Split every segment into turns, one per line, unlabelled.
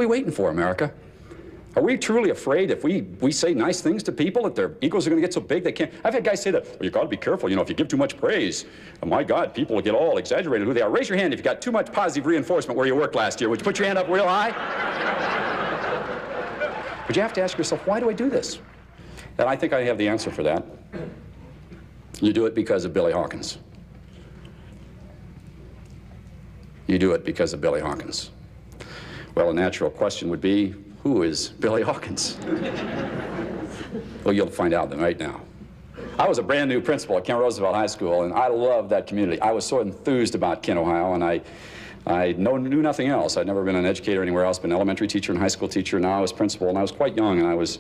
we waiting for, America? Are we truly afraid if we say nice things to people that their egos are going to get so big they can't? I've had guys say that, well, you got to be careful, you know, if you give too much praise, oh my God, people will get all exaggerated who they are. Raise your hand if you got too much positive reinforcement where you worked last year. Would you put your hand up real high? But you have to ask yourself, why do I do this? And I think I have the answer for that. You do it because of Billy Hawkins. You do it because of Billy Hawkins. Well, a natural question would be, who is Billy Hawkins? Well, you'll find out right now. I was a brand new principal at Kent Roosevelt High School, and I loved that community. I was so enthused about Kent, Ohio, and I knew nothing else. I'd never been an educator anywhere else, been an elementary teacher and high school teacher. Now I was principal, and I was quite young, and I was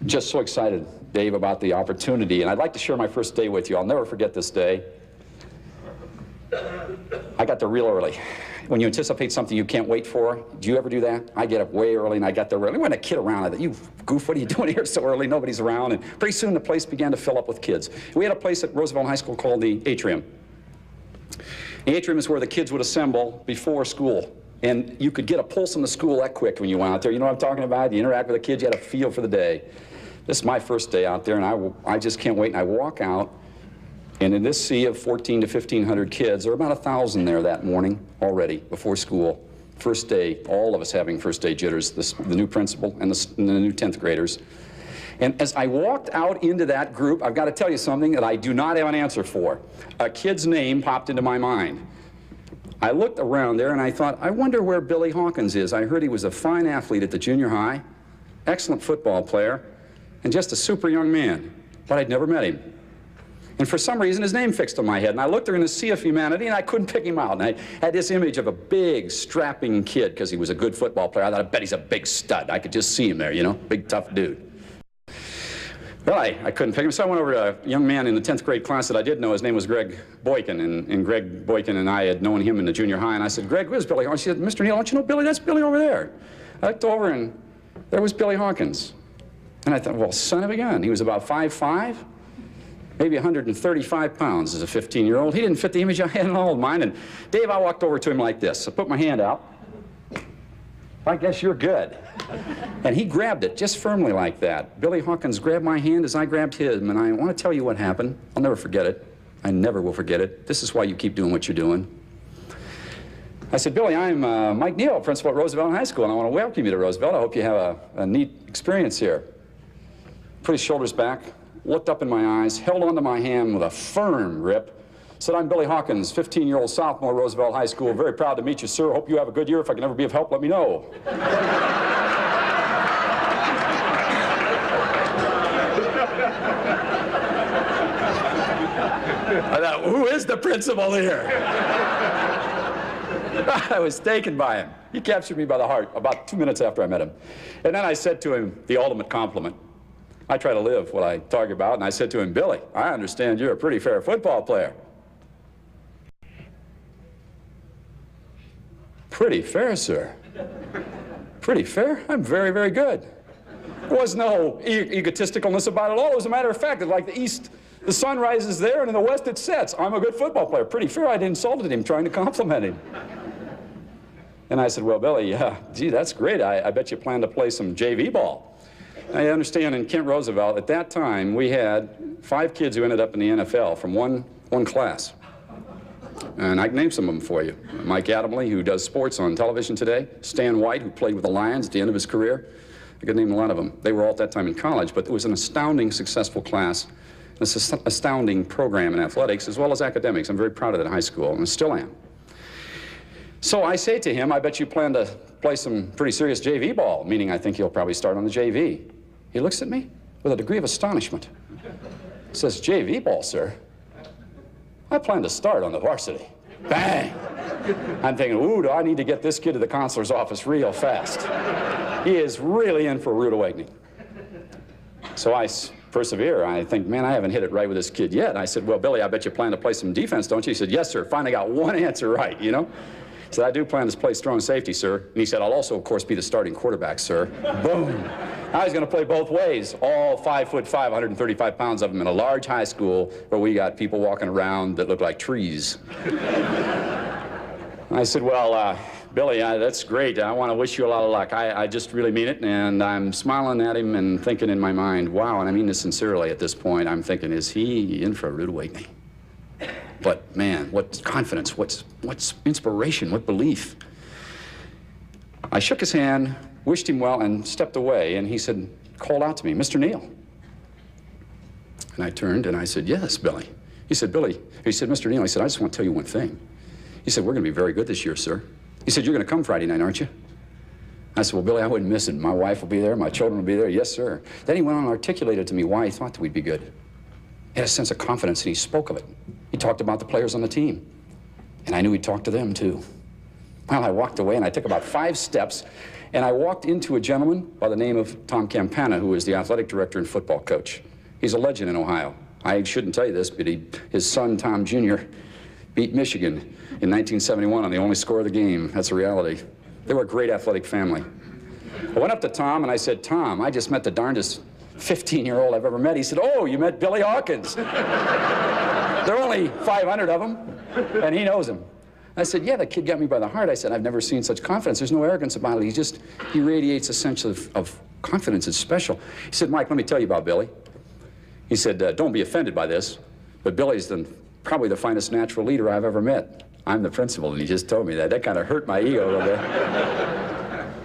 just so excited, Dave, about the opportunity. And I'd like to share my first day with you. I'll never forget this day. I got there real early. When you anticipate something you can't wait for, do you ever do that? I get up way early, and I got there early. When a kid around, I thought, you goof, what are you doing here so early? Nobody's around. And pretty soon the place began to fill up with kids. We had a place at Roosevelt High School called the Atrium. The Atrium is where the kids would assemble before school. And you could get a pulse in the school that quick when you went out there. You know what I'm talking about? You interact with the kids, you had a feel for the day. This is my first day out there, and I just can't wait. And I walk out, and in this sea of 1,400 to 1,500 kids, there were about 1,000 there that morning already before school. First day, all of us having first day jitters, the new principal and the new 10th graders. And as I walked out into that group, I've got to tell you something that I do not have an answer for. A kid's name popped into my mind. I looked around there and I thought, I wonder where Billy Hawkins is. I heard he was a fine athlete at the junior high, excellent football player, and just a super young man, but I'd never met him. And for some reason, his name fixed on my head. And I looked there in the sea of humanity, and I couldn't pick him out. And I had this image of a big, strapping kid, because he was a good football player. I thought, I bet he's a big stud. I could just see him there, you know, big, tough dude. Well, I couldn't pick him, so I went over to a young man in the 10th grade class that I did know. His name was Greg Boykin, and Greg Boykin and I had known him in the junior high. And I said, Greg, where's Billy Hawkins? He said, Mr. Neal, don't you know Billy? That's Billy over there. I looked over, and there was Billy Hawkins. And I thought, well, son of a gun. He was about 5'5", maybe 135 pounds as a 15-year-old. He didn't fit the image I had in all of mine. And Dave, I walked over to him like this. I put my hand out. I guess you're good. And he grabbed it just firmly like that. Billy Hawkins grabbed my hand as I grabbed his. And I want to tell you what happened. I'll never forget it. I never will forget it. This is why you keep doing what you're doing. I said, Billy, I'm Mike Neal, principal at Roosevelt High School, and I want to welcome you to Roosevelt. I hope you have a neat experience here. Put his shoulders back, looked up in my eyes, held onto my hand with a firm grip, said, I'm Billy Hawkins, 15-year-old sophomore, Roosevelt High School. Very proud to meet you, sir. Hope you have a good year. If I can ever be of help, let me know. I thought, who is the principal here? I was taken by him. He captured me by the heart about 2 minutes after I met him. And then I said to him the ultimate compliment. I try to live what I talk about, and I said to him, Billy, I understand you're a pretty fair football player. Pretty fair, sir. Pretty fair? I'm very, very good. There was no egotisticalness about it all. As a matter of fact, it's like the east, the sun rises there, and in the west it sets. I'm a good football player. Pretty fair. I'd insulted him trying to compliment him. And I said, well, Billy, gee, that's great. I bet you plan to play some JV ball. I understand in Kent Roosevelt, at that time, we had 5 kids who ended up in the NFL from one class. And I can name some of them for you. Mike Adamley, who does sports on television today. Stan White, who played with the Lions at the end of his career. I could name a lot of them. They were all at that time in college, but it was an astounding, successful class. An astounding program in athletics, as well as academics. I'm very proud of that high school, and I still am. So I say to him, I bet you plan to play some pretty serious JV ball, meaning I think he'll probably start on the JV. He looks at me with a degree of astonishment. Says, JV ball, sir? I plan to start on the varsity. Bang! I'm thinking, ooh, do I need to get this kid to the counselor's office real fast? He is really in for a rude awakening. So I persevere. I think, man, I haven't hit it right with this kid yet. And I said, well, Billy, I bet you plan to play some defense, don't you? He said, yes, sir. Finally got one answer right, you know? He said, I do plan to play strong safety, sir. And he said, I'll also, of course, be the starting quarterback, sir. Boom. I was going to play both ways, all 5'5", 135 pounds of them in a large high school where we got people walking around that looked like trees. I said, well, Billy, that's great. I want to wish you a lot of luck. I just really mean it, and I'm smiling at him and thinking in my mind, wow, and I mean this sincerely at this point, I'm thinking, is he in for a rude awakening? But man, what confidence, what's inspiration, what belief. I shook his hand, wished him well, and stepped away, and he said, called out to me, Mr. Neal. And I turned and I said, yes, Billy. He said, Billy, he said, Mr. Neal, he said, I just want to tell you one thing. He said, we're going to be very good this year, sir. He said, you're going to come Friday night, aren't you? I said, well, Billy, I wouldn't miss it. My wife will be there, my children will be there. Yes, sir. Then he went on and articulated to me why he thought that we'd be good. He had a sense of confidence, and he spoke of it. He talked about the players on the team, and I knew he'd talk to them, too. Well, I walked away, and I took about 5 steps, and I walked into a gentleman by the name of Tom Campana, who is the athletic director and football coach. He's a legend in Ohio. I shouldn't tell you this, but his son, Tom Jr., beat Michigan in 1971 on the only score of the game. That's a reality. They were a great athletic family. I went up to Tom, and I said, Tom, I just met the darndest 15-year-old I've ever met. He said, oh, you met Billy Hawkins. There are only 500 of them, and he knows him. I said, yeah, that kid got me by the heart. I said, I've never seen such confidence. There's no arrogance about it. He radiates a sense of confidence. It's special. He said, Mike, let me tell you about Billy. He said, don't be offended by this, but Billy's probably the finest natural leader I've ever met. I'm the principal, and he just told me that. That kind of hurt my ego a little bit.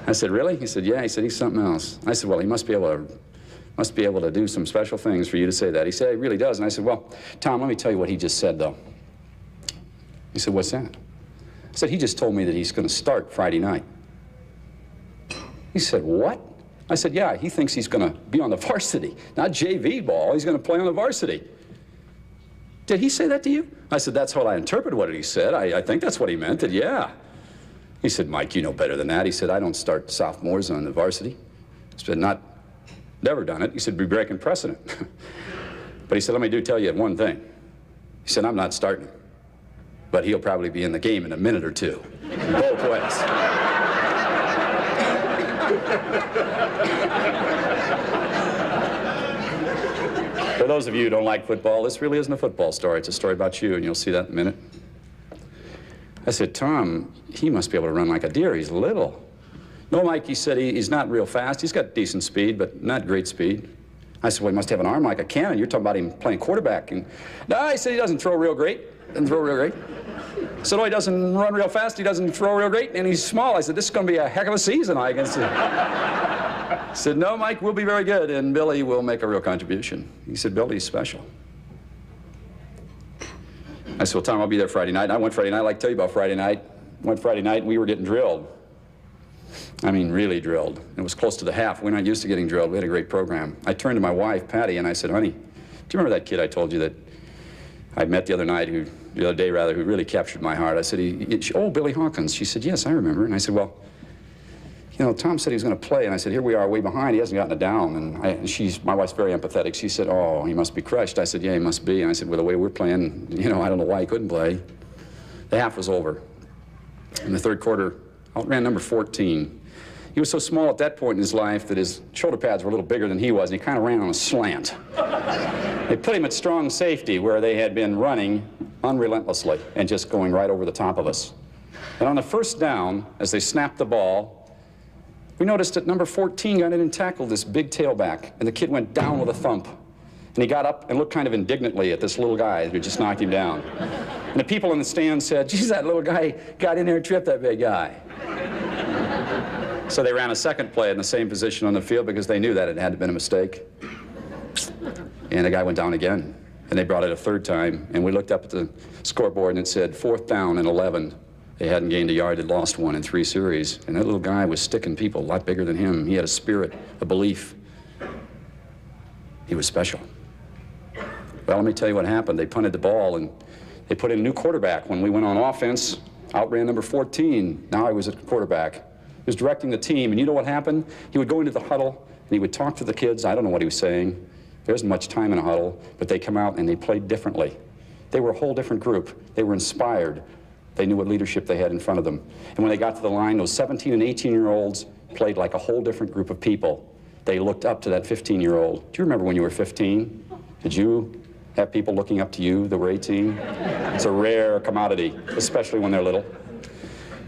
I said, really? He said, yeah. He said, he's something else. I said, well, he must be able to do some special things for you to say that. He said, he really does. And I said, well, Tom, let me tell you what he just said, though. He said, what's that? I said, he just told me that he's going to start Friday night. He said, what? I said, yeah, he thinks he's going to be on the varsity, not JV ball. He's going to play on the varsity. Did he say that to you? I said, that's how I interpreted what he said. I think that's what he meant, that yeah. He said, Mike, you know better than that. He said, I don't start sophomores on the varsity. I said, never done it. He said, be breaking precedent. But he said, let me tell you one thing. He said, I'm not starting, but he'll probably be in the game in a minute or two, both ways. For those of you who don't like football, this really isn't a football story. It's a story about you, and you'll see that in a minute. I said, Tom, he must be able to run like a deer. He's little. No, Mike, he said, he's not real fast. He's got decent speed, but not great speed. I said, well, he must have an arm like a cannon. You're talking about him playing quarterback. And no, he said he doesn't throw real great. Doesn't throw real great. I said, oh, he doesn't run real fast. He doesn't throw real great, and he's small. I said, this is going to be a heck of a season, I can see. I said, no, Mike, we'll be very good, and Billy will make a real contribution. He said, Billy's special. I said, well, Tom, I'll be there Friday night. And I went Friday night. I'd like to tell you about Friday night. Went Friday night, and we were getting drilled. I mean, really drilled. It was close to the half. We're not used to getting drilled. We had a great program. I turned to my wife, Patty, and I said, honey, do you remember that kid I told you that I met the other day, who really captured my heart? I said, oh, Billy Hawkins. She said, yes, I remember. And I said, well, you know, Tom said he was going to play, and I said, here we are way behind. He hasn't gotten it down. And my wife's very empathetic. She said, oh, he must be crushed. I said, yeah, he must be. And I said, well, the way we're playing, you know, I don't know why he couldn't play. The half was over. In the third quarter, outran number 14. He was so small at that point in his life that his shoulder pads were a little bigger than he was, and he kind of ran on a slant. They put him at strong safety, where they had been running unrelentlessly and just going right over the top of us. And on the first down, as they snapped the ball, we noticed that number 14 got in and tackled this big tailback, and the kid went down with a thump. And he got up and looked kind of indignantly at this little guy who just knocked him down. And the people in the stands said, geez, that little guy got in there and tripped that big guy. So they ran a second play in the same position on the field because they knew that it had been a mistake. And the guy went down again. And they brought it a third time. And we looked up at the scoreboard, and it said 4th down and 11. They hadn't gained a yard. They'd lost one in 3 series. And that little guy was sticking people a lot bigger than him. He had a spirit, a belief. He was special. Well, let me tell you what happened. They punted the ball, and they put in a new quarterback. When we went on offense, outran number 14. Now he was at quarterback. He was directing the team, and you know what happened? He would go into the huddle, and he would talk to the kids. I don't know what he was saying. There wasn't much time in a huddle, but they come out and they played differently. They were a whole different group. They were inspired. They knew what leadership they had in front of them. And when they got to the line, those 17 and 18-year-olds played like a whole different group of people. They looked up to that 15-year-old. Do you remember when you were 15? Did you have people looking up to you that were 18? It's a rare commodity, especially when they're little.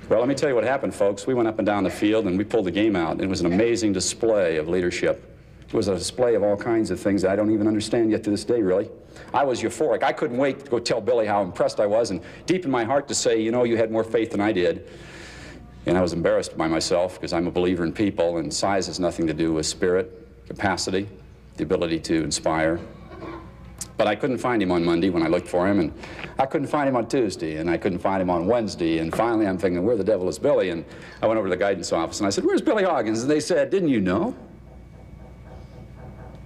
Well, let me tell you what happened, folks. We went up and down the field and we pulled the game out. It was an amazing display of leadership. It was a display of all kinds of things that I don't even understand yet to this day, really. I was euphoric. I couldn't wait to go tell Billy how impressed I was, and deep in my heart to say, you know, you had more faith than I did. And I was embarrassed by myself because I'm a believer in people, and size has nothing to do with spirit, capacity, the ability to inspire. But I couldn't find him on Monday when I looked for him, and I couldn't find him on Tuesday, and I couldn't find him on Wednesday, and finally I'm thinking, where the devil is Billy? And I went over to the guidance office and I said, where's Billy Hawkins? And they said, didn't you know?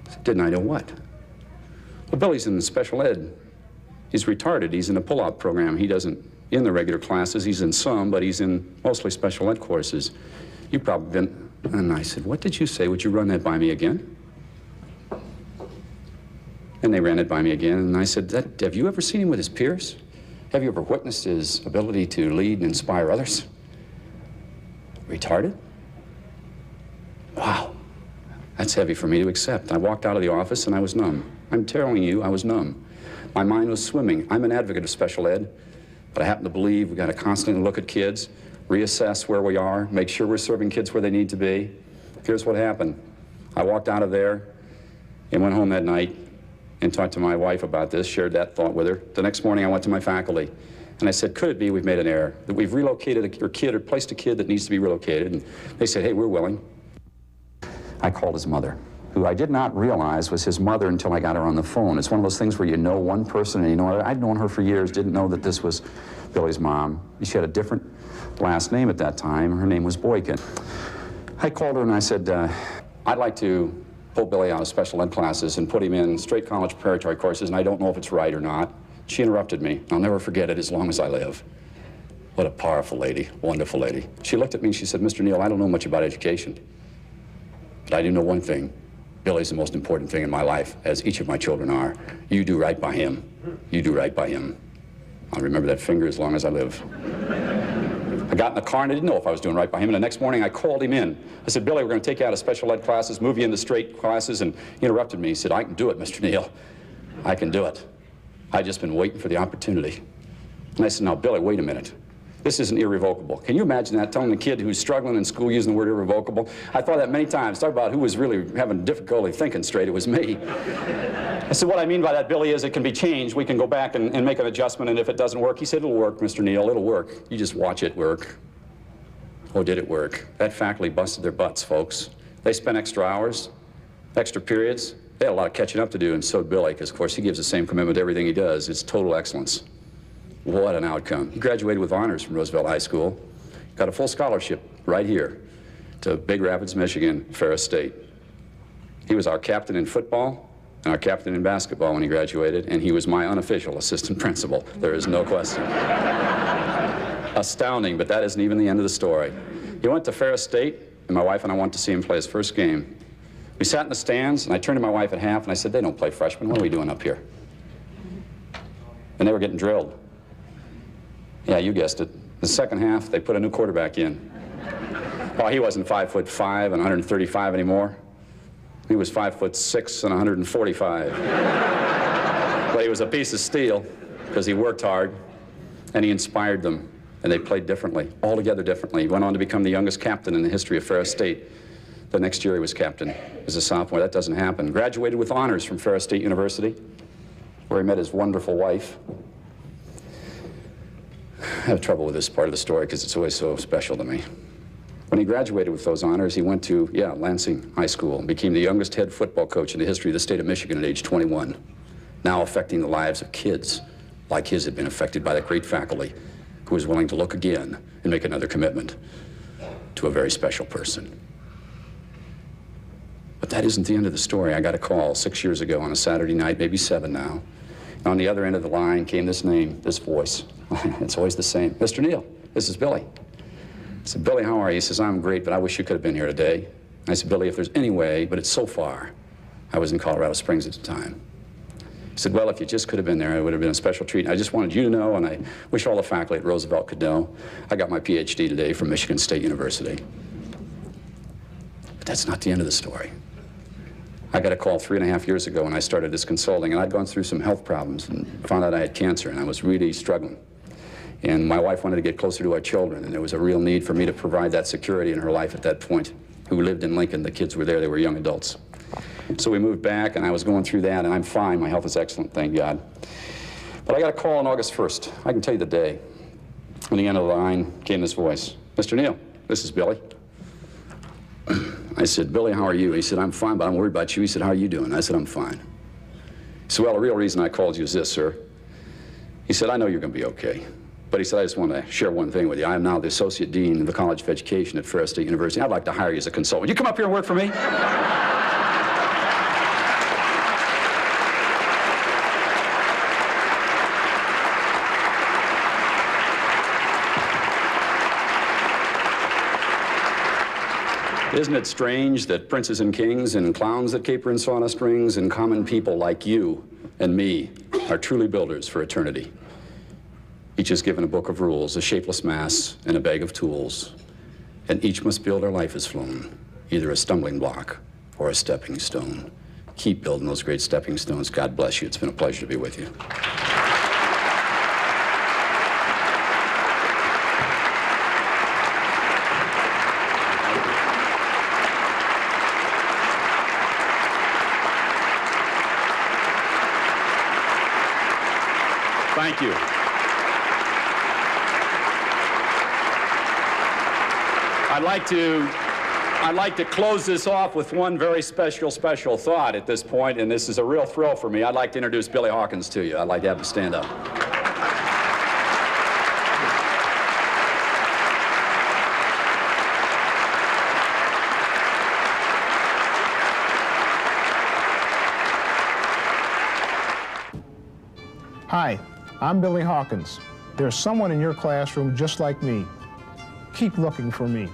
I said, didn't I know what? Well, Billy's in special ed. He's retarded. He's in a pull-out program. He doesn't in the regular classes. He's in some, but he's in mostly special ed courses. You've probably been, and I said, what did you say? Would you run that by me again? And they ran it by me again, and I said, have you ever seen him with his peers? Have you ever witnessed his ability to lead and inspire others? Retarded? Wow, that's heavy for me to accept. I walked out of the office and I was numb. I'm telling you, I was numb. My mind was swimming. I'm an advocate of special ed, but I happen to believe we've got to constantly look at kids, reassess where we are, make sure we're serving kids where they need to be. Here's what happened. I walked out of there and went home that night and talked to my wife about this, shared that thought with her. The next morning I went to my faculty and I said, could it be we've made an error, that we've relocated a kid or placed a kid that needs to be relocated? And they said, hey, we're willing. I called his mother, who I did not realize was his mother until I got her on the phone. It's one of those things where you know one person and you know, I'd known her for years, didn't know that this was Billy's mom. She had a different last name at that time. Her name was Boykin. I called her and I said, I'd like to pull Billy out of special ed classes and put him in straight college preparatory courses, and I don't know if it's right or not. She interrupted me. I'll never forget it as long as I live. What a powerful lady, wonderful lady. She looked at me and she said, Mr. Neal, I don't know much about education, but I do know one thing. Billy's the most important thing in my life, as each of my children are. You do right by him. You do right by him. I'll remember that finger as long as I live. I got in the car and I didn't know if I was doing right by him, and the next morning I called him in. I said, Billy, we're going to take you out of special ed classes, move you into straight classes, and he interrupted me. He said, I can do it, Mr. Neal. I can do it. I've just been waiting for the opportunity. And I said, now, Billy, wait a minute. This isn't irrevocable. Can you imagine that, telling a kid who's struggling in school using the word irrevocable? I thought that many times. Talk about who was really having difficulty thinking straight. It was me. I said, what I mean by that, Billy, is it can be changed. We can go back and make an adjustment, and if it doesn't work, he said, it'll work, Mr. Neal, it'll work. You just watch it work. Oh, did it work? That faculty busted their butts, folks. They spent extra hours, extra periods. They had a lot of catching up to do, and so did Billy, because, of course, he gives the same commitment to everything he does. It's total excellence. What an outcome. He graduated with honors from Roosevelt High School, got a full scholarship right here to Big Rapids, Michigan, Ferris State. He was our captain in football and our captain in basketball when he graduated, and he was my unofficial assistant principal. There is no question. Astounding, but that isn't even the end of the story. He went to Ferris State, and my wife and I went to see him play his first game. We sat in the stands, and I turned to my wife at half, and I said, they don't play freshmen. What are we doing up here? And they were getting drilled. Yeah, you guessed it. The second half, they put a new quarterback in. Well, he wasn't 5'5" and 135 anymore. He was 5'6" and 145. But he was a piece of steel because he worked hard and he inspired them, and they played differently, altogether differently. He went on to become the youngest captain in the history of Ferris State. The next year he was captain as a sophomore. That doesn't happen. Graduated with honors from Ferris State University, where he met his wonderful wife. I have trouble with this part of the story because it's always so special to me. When he graduated with those honors, he went to, Lansing High School and became the youngest head football coach in the history of the state of Michigan at age 21, now affecting the lives of kids like his had been affected by that great faculty who was willing to look again and make another commitment to a very special person. But that isn't the end of the story. I got a call 6 years ago on a Saturday night, maybe 7 now. And on the other end of the line came this name, this voice. It's always the same. Mr. Neal, this is Billy. I said, Billy, how are you? He says, I'm great, but I wish you could have been here today. I said, Billy, if there's any way, but it's so far. I was in Colorado Springs at the time. He said, well, if you just could have been there, it would have been a special treat. And I just wanted you to know, and I wish all the faculty at Roosevelt could know, I got my PhD today from Michigan State University. But that's not the end of the story. I got a call 3.5 years ago when I started this consulting, and I'd gone through some health problems and found out I had cancer, and I was really struggling. And my wife wanted to get closer to our children, and there was a real need for me to provide that security in her life at that point. Who lived in Lincoln, the kids were there, they were young adults. So we moved back, and I was going through that, and I'm fine. My health is excellent, thank God. But I got a call on August 1st. I can tell you the day. On the end of the line came this voice. Mr. Neal, this is Billy. I said, Billy, how are you? He said, I'm fine, but I'm worried about you. He said, how are you doing? I said, I'm fine. He said, well, the real reason I called you is this, sir. He said, I know you're going to be okay. But he said, I just want to share one thing with you. I am now the Associate Dean of the College of Education at Ferris State University. I'd like to hire you as a consultant. You come up here and work for me? Isn't it strange that princes and kings and clowns that caper in sawdust strings and common people like you and me are truly builders for eternity? Each is given a book of rules, a shapeless mass, and a bag of tools. And each must build our life is flown, either a stumbling block or a stepping stone. Keep building those great stepping stones. God bless you. It's been a pleasure to be with you. Thank you. I'd like to close this off with one very special thought at this point, and this is a real thrill for me. I'd like to introduce Billy Hawkins to you. I'd like to have him stand up.
Hi, I'm Billy Hawkins. There's someone in your classroom just like me. Keep looking for me.